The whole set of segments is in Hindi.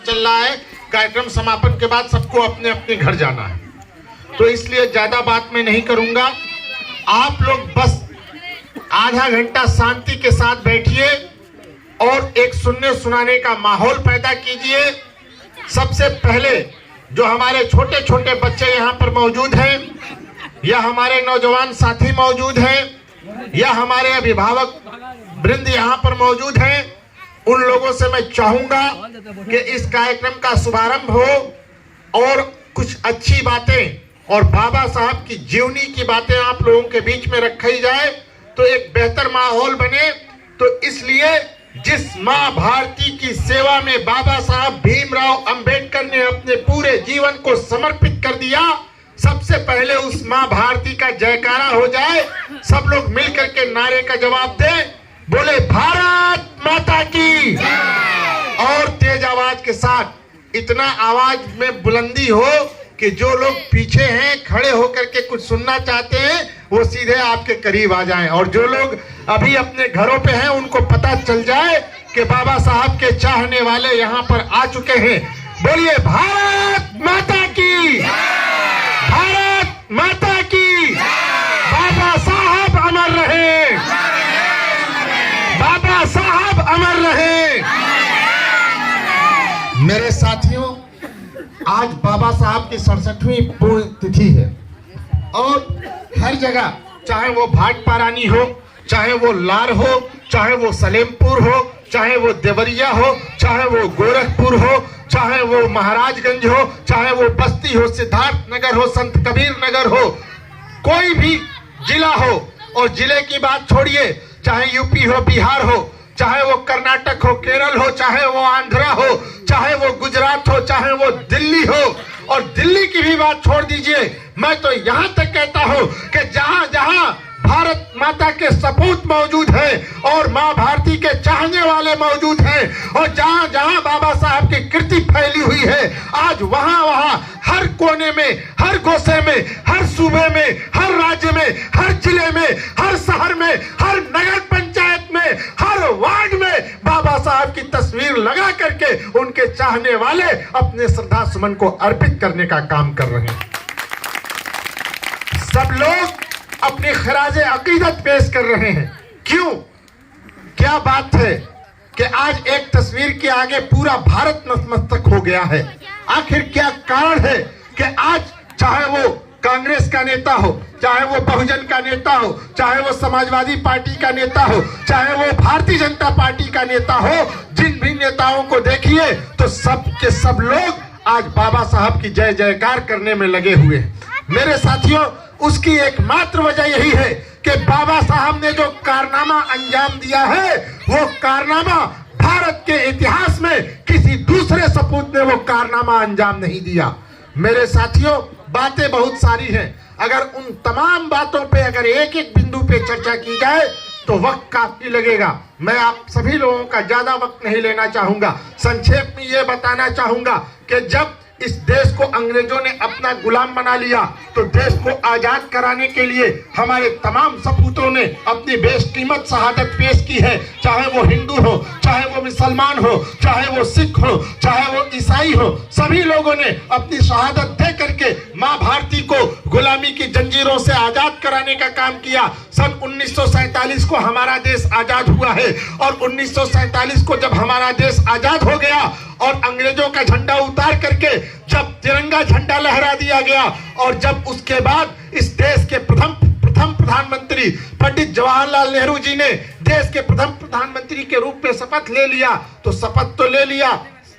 चल रहा है। कार्यक्रम समापन के बाद सबको अपने अपने घर जाना है, तो इसलिए ज्यादा बात मैं नहीं करूंगा। आप लोग बस आधा घंटा शांति के साथ बैठिए और एक सुनने सुनाने का माहौल पैदा कीजिए। सबसे पहले जो हमारे छोटे छोटे बच्चे यहाँ पर मौजूद हैं, या हमारे नौजवान साथी मौजूद हैं, या हमारे अभिभावक वृंद यहाँ पर मौजूद हैं, उन लोगों से मैं चाहूंगा कि इस कार्यक्रम का शुभारंभ हो और कुछ अच्छी बातें और बाबा साहब की जीवनी की बातें आप लोगों के बीच में रखी जाए तो एक बेहतर माहौल बने। तो इसलिए जिस माँ भारती की सेवा में बाबा साहब भीमराव अंबेडकर ने अपने पूरे जीवन को समर्पित कर दिया, सबसे पहले उस माँ भारती का जयकारा हो जाए। सब लोग मिलकर के नारे का जवाब दें, बोले भारत माता की, और तेज आवाज के साथ। इतना आवाज में बुलंदी हो कि जो लोग पीछे हैं खड़े होकर के कुछ सुनना चाहते हैं वो सीधे आपके करीब आ जाएं, और जो लोग अभी अपने घरों पे हैं उनको पता चल जाए कि बाबा साहब के चाहने वाले यहाँ पर आ चुके हैं। बोलिए भारत माता की, भारत माता की, बाबा साहब अमर रहे, बाबा साहब अमर रहे। मेरे साथियों, आज बाबा साहब की 67वीं पूर्ण तिथि है और हर जगह, चाहे वो भाटपारानी हो, चाहे वो लार हो, चाहे वो सलेमपुर हो, चाहे वो देवरिया हो, चाहे वो गोरखपुर हो, चाहे वो महाराजगंज हो, चाहे वो बस्ती हो, सिद्धार्थ नगर हो, संत कबीर नगर हो, कोई भी जिला हो, और जिले की बात छोड़िए, चाहे यूपी हो, बिहार हो, चाहे वो कर्नाटक हो, केरल हो, चाहे वो आंध्रा हो, चाहे वो गुजरात हो, चाहे वो दिल्ली हो, और दिल्ली की भी बात छोड़ दीजिए, मैं तो यहां तक कहता हूं कि जहां जहां भारत माता के सपूत मौजूद हैं और मां भारती के चाहने वाले मौजूद हैं, और जहां जहां बाबा साहब की कृति फैली हुई है, आज वहां वहां हर कोने में, हर गोसे में, हर सूबे में, हर राज्य में, हर जिले में, हर शहर में, हर नगर पंचायत में, हर वार्ड में बाबा साहब की तस्वीर लगा करके उनके चाहने वाले अपने श्रद्धा सुमन को अर्पित करने का काम कर रहे हैं। सब लोग अपनी खराजे अकीदत पेश कर रहे हैं। क्यों? क्या बात है कि आज एक तस्वीर के आगे पूरा भारत नतमस्तक हो गया है? आखिर क्या कारण है कि आज चाहे वो कांग्रेस का नेता हो, चाहे वो बहुजन का नेता हो, चाहे वो समाजवादी पार्टी का नेता हो, चाहे वो भारतीय जनता पार्टी का नेता हो, जिन भी नेताओं को देखिए तो सब के सब लोग आज बाबा साहब की जय जयकार करने में लगे हुए हैं। मेरे साथियों, उसकी एकमात्र वजह यही है कि बाबा साहब ने जो कारनामा अंजाम दिया है, वो कारनामा भारत के इतिहास में किसी दूसरे सपूत ने वो कारनामा अंजाम नहीं दिया। मेरे साथियों, बातें बहुत सारी हैं, अगर उन तमाम बातों पे अगर एक एक बिंदु पे चर्चा की जाए तो वक्त काफी लगेगा। मैं आप सभी लोगों का ज्यादा वक्त नहीं लेना चाहूंगा। संक्षेप में ये बताना चाहूंगा कि जब इस देश को अंग्रेजों ने अपना गुलाम बना लिया तो देश को आजाद कराने के लिए हमारे तमाम सपूतों ने अपनी बेशकीमत शहादत पेश की है। चाहे वो हिंदू हो, चाहे वो मुसलमान हो, चाहे वो सिख हो, चाहे वो ईसाई हो, सभी लोगों ने अपनी शहादत दे करके माँ भारती को गुलामी की जंजीरों से आजाद कराने का काम किया। सन 1947 को हमारा देश आजाद हुआ है, और 1947 को जब हमारा देश आजाद हो गया और अंग्रेजों का झंडा उतार करके जब तिरंगा झंडा लहरा दिया गया, और जब उसके बाद इस देश के प्रथम प्रधानमंत्री पंडित जवाहरलाल नेहरू जी ने देश के प्रथम प्रधानमंत्री के रूप में शपथ ले लिया, तो शपथ तो ले लिया,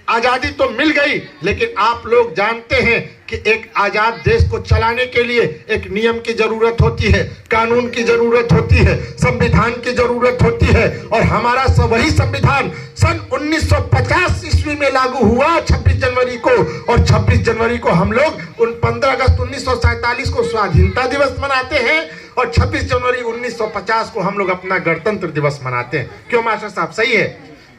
आजादी तो मिल गई, लेकिन आप लोग जानते हैं कि एक आजाद देश को चलाने के लिए एक नियम की जरूरत होती है, कानून की जरूरत होती है, संविधान की जरूरत होती है, और हमारा वही संविधान सन 1950 ईस्वी में लागू हुआ 26 जनवरी को, और 26 जनवरी को हम लोग 15 अगस्त 1947 को स्वाधीनता दिवस मनाते हैं, और 26 जनवरी 1950 को हम लोग अपना गणतंत्र दिवस मनाते हैं। क्यों मास्टर साहब, सही है?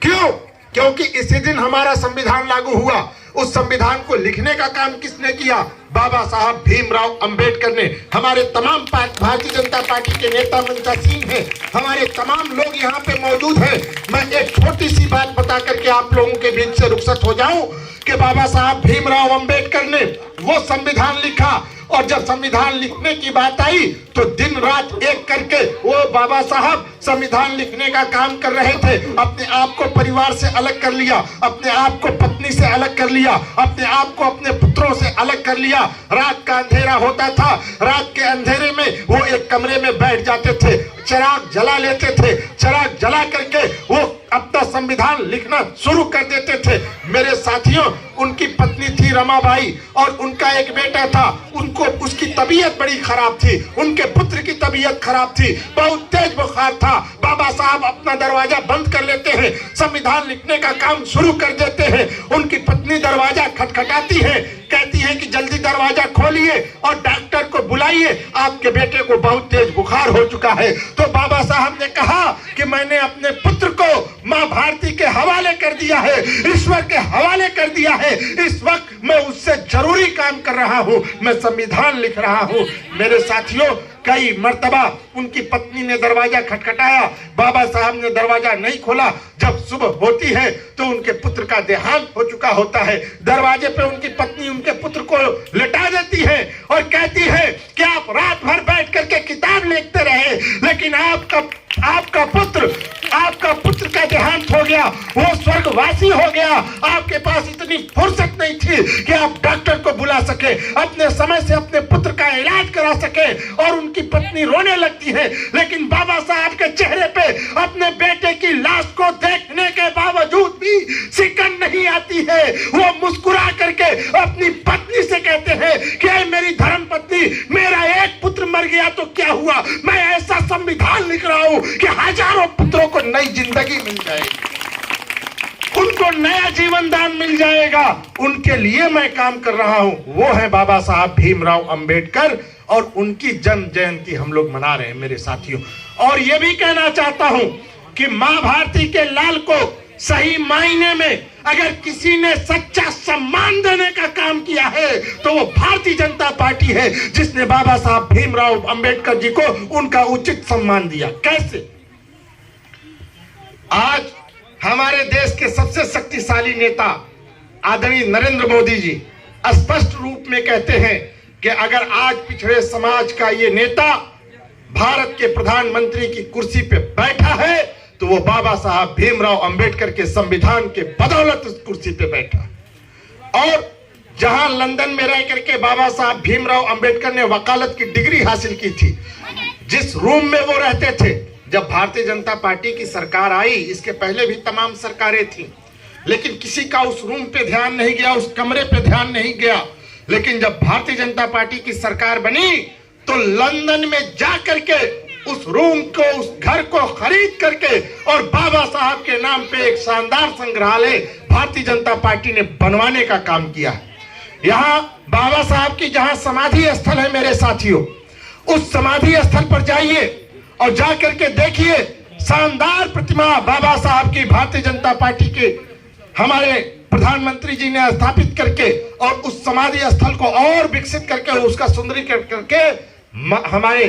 क्यों? क्योंकि इसी दिन हमारा संविधान लागू हुआ। उस संविधान को लिखने का काम किसने किया? बाबा साहब भीमराव अंबेडकर ने, हमारे तमाम भारतीय जनता पार्टी के नेता मंचासीन हैं, हमारे तमाम लोग यहाँ पे मौजूद हैं। मैं एक छोटी सी बात बता करके आप लोगों के बीच से रुखसत हो जाऊं कि बाबा साहब भीमराव अंबेडकर ने वो संविधान लिखा, और जब संविधान लिखने की बात आई तो दिन रात एक करके वो बाबा साहब संविधान लिखने का काम कर रहे थे। अपने आप को परिवार से अलग कर लिया, अपने आप को पत्नी से अलग कर लिया, अपने आप को अपने पुत्रों से अलग कर लिया। रात का अंधेरा होता था, रात के अंधेरे में वो एक कमरे में बैठ जाते थे, चिराग जला लेते थे, चिराग जला करके वो अपना संविधान लिखना शुरू कर देते थे। मेरे साथियों, उनकी पत्नी थी रमाबाई और उनका एक बेटा था, उनको उसकी तबीयत बड़ी खराब थी, उनके पुत्र की तबीयत खराब थी, बहुत तेज बुखार था। बाबा साहब अपना दरवाजा बंद कर लेते हैं, संविधान लिखने का काम शुरू कर देते हैं। उनकी पत्नी दरवाजा खटखटाती है, कहती है कि जल्दी दरवाजा खोलिए और डॉक्टर को बुलाइए, आपके बेटे को बहुत तेज बुखार हो चुका है। तो बाबा साहब ने कहा कि मैंने अपने पुत्र को मां भारती के हवाले कर दिया है, ईश्वर के हवाले कर दिया है। इस वक्त मैं उससे जरूरी काम कर रहा हूं, मैं संविधान लिख रहा हूं। मेरे साथियों, कई मर्तबा उनकी पत्नी ने दरवाजा खटखटाया, बाबा साहब ने दरवाजा नहीं खोला। जब सुबह होती है तो उनके पुत्र का देहांत हो चुका होता है। दरवाजे पे उनकी पत्नी उनके पुत्र को लिटा देती है और कहती है कि आप रात भर बैठ करके किताब लिखते रहे, लेकिन आपका पुत्र का देहांत हो गया, वो स्वर्गवासी हो गया। आपके पास इतनी फुर्सत नहीं थी कि आप डॉक्टर को बुला सके, अपने समय से अपने पुत्र का इलाज करा सके। और उनकी पत्नी रोने लगती है, लेकिन बाबा साहब के चेहरे पे अपने बेटे की लाश को देखने के बावजूद भी सिकन नहीं आती है। वो मुस्कुरा करके अपनी पत्नी से कहते हैं कि मेरी धर्म पत्नी, मेरा एक पुत्र मर गया तो क्या हुआ, मैं ऐसा संविधान लिख रहा हूं कि हजारों पुत्रों को नई जिंदगी मिल जाएगी, उनको नया जीवन दान मिल जाएगा। उनके लिए मैं काम कर रहा हूं। वो है बाबा साहब भीमराव अंबेडकर, और उनकी जन्म जयंती हम लोग मना रहे हैं मेरे साथियों। और ये भी कहना चाहता हूं कि मां भारती के लाल को सही मायने में अगर किसी ने सच्चा सम्मान देने का काम किया है तो वो भारतीय जनता पार्टी है, जिसने बाबा साहब भीमराव अंबेडकर जी को उनका उचित सम्मान दिया। कैसे? आज हमारे देश के सबसे शक्तिशाली नेता आदरणीय नरेंद्र मोदी जी स्पष्ट रूप में कहते हैं कि अगर आज पिछड़े समाज का ये नेता भारत के प्रधानमंत्री की कुर्सी पे बैठा है तो वो बाबा साहब भीमराव अंबेडकर के संविधान के बदौलत उस कुर्सी पे बैठा। और जहां लंदन में रह करके बाबा साहब भीमराव अंबेडकर ने वकालत की डिग्री हासिल की थी, जिस रूम में वो रहते थे, जब भारतीय जनता पार्टी की सरकार आई, इसके पहले भी तमाम सरकारें थी, लेकिन किसी का उस रूम पे ध्यान नहीं गया, उस कमरे पे ध्यान नहीं गया। लेकिन जब भारतीय जनता पार्टी की सरकार बनी तो लंदन में जा करके उस रूम को, उस घर को खरीद करके और बाबा साहब के नाम पे एक शानदार संग्रहालय भारतीय जनता पार्टी ने बनवाने का काम किया। यहाँ बाबा साहब की जहां समाधि स्थल है मेरे साथियों, उस समाधि स्थल पर जाइए और जा करके देखिए शानदार प्रतिमा बाबा साहब की भारतीय जनता पार्टी के हमारे प्रधानमंत्री जी ने स्थापित करके और उस समाधि स्थल को और विकसित करके उसका सुंदरीकरण करके हमारे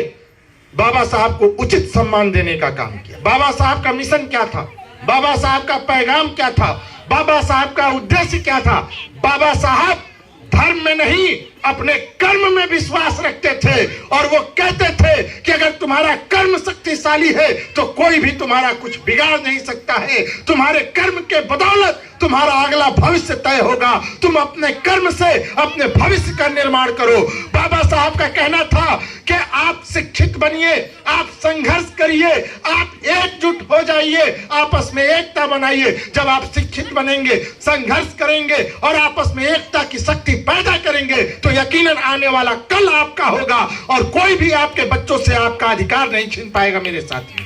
बाबा साहब को उचित सम्मान देने का काम किया। बाबा साहब का मिशन क्या था, बाबा साहब का पैगाम क्या था, बाबा साहब का उद्देश्य क्या था? बाबा साहब धर्म में नहीं अपने कर्म में विश्वास रखते थे और वो कहते थे कि अगर तुम्हारा कर्म शक्तिशाली है तो कोई भी तुम्हारा कुछ बिगाड़ नहीं सकता है। तुम्हारे कर्म के बदौलत तुम्हारा अगला भविष्य तय होगा। तुम अपने कर्म से अपने भविष्य का निर्माण करो। बाबा साहब का कहना था कि आप शिक्षित बनिए, आप संघर्ष करिए, आप एकजुट हो जाइए, आपस में एकता बनाइए। जब आप शिक्षित बनेंगे, संघर्ष करेंगे और आपस में एकता की शक्ति पैदा करेंगे तो यकीनन आने वाला कल आपका होगा और कोई भी आपके बच्चों से आपका अधिकार नहीं छीन पाएगा। मेरे साथियों,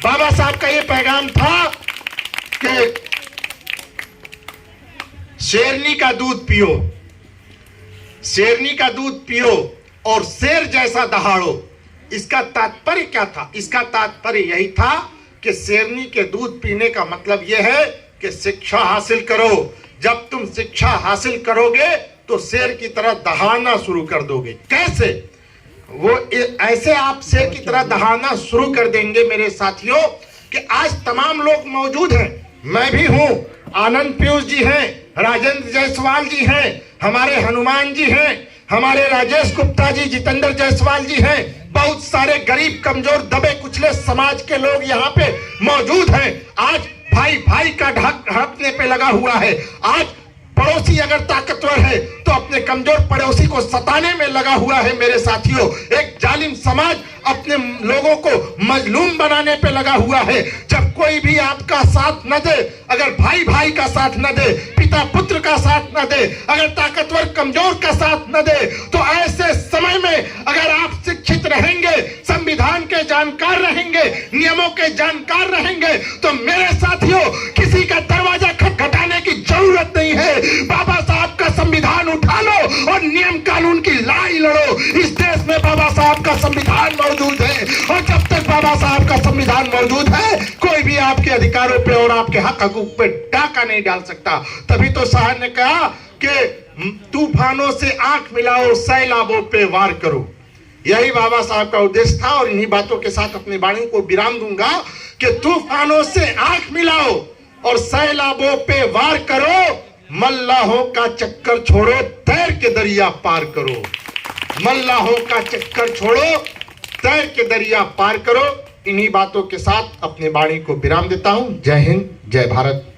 बाबा साहब का यह पैगाम था कि शेरनी का दूध पियो, शेरनी का दूध पियो और शेर जैसा दहाड़ो। इसका तात्पर्य क्या था? इसका तात्पर्य यही था कि शेरनी के दूध पीने का मतलब यह है कि शिक्षा हासिल करो। जब तुम शिक्षा हासिल करोगे तो शेर की तरह दहाड़ना शुरू कर दोगे। कैसे? वो ऐसे आप शेर की तरह दहाड़ना शुरू कर देंगे मेरे साथियों कि आज तमाम लोग मौजूद हैं, मैं भी हूं, आनंद पीयूष जी हैं, राजेंद्र जायसवाल जी हैं, हमारे हनुमान जी हैं, हमारे राजेश गुप्ता जी, जितेंद्र जायसवाल जी हैं, बहुत सारे गरीब कमजोर दबे कुचले समाज के लोग यहाँ पे मौजूद हैं। आज भाई भाई का ढकने पे लगा हुआ है। आज पड़ोसी अगर ताकतवर है तो अपने कमजोर पड़ोसी को सताने में लगा हुआ है मेरे साथियों। एक जालिम समाज अपने लोगों को मजलूम बनाने पे लगा हुआ है। जब कोई भी आपका साथ न दे, अगर भाई भाई का साथ न दे, पिता पुत्र का साथ न दे, अगर ताकतवर कमजोर का साथ न दे, तो ऐसे समय में अगर आप शिक्षित रहेंगे, संविधान के जानकार रहेंगे, नियमों के जानकार रहेंगे, तो मेरे साथियों किसी का दरवाजा खटखटाने की जरूरत नहीं है। बाबा साहब का संविधान उठा लो और नियम कानून की लड़ाई लड़ो। इस देश में बाबा साहब का संविधान मौजूद है और जब तक बाबा साहब का संविधान मौजूद है कोई भी आपके अधिकारों पे और आपके हक हकूक पे डाका नहीं डाल सकता। तभी तो साहब ने कहा कि तूफानों से आंख मिलाओ, सैलाबों पे वार करो। यही बाबा साहब का उद्देश्य था और इन्हीं बातों के साथ अपनी वाणी को विराम दूंगा कि तूफानों से आंख मिलाओ और सैलाबों पे वार करो, मल्लाहों का चक्कर छोड़ो, तैर के दरिया पार करो। मल्लाहों का चक्कर छोड़ो, तैर के दरिया पार करो। इन्हीं बातों के साथ अपनी वाणी को विराम देता हूं। जय हिंद, जय भारत।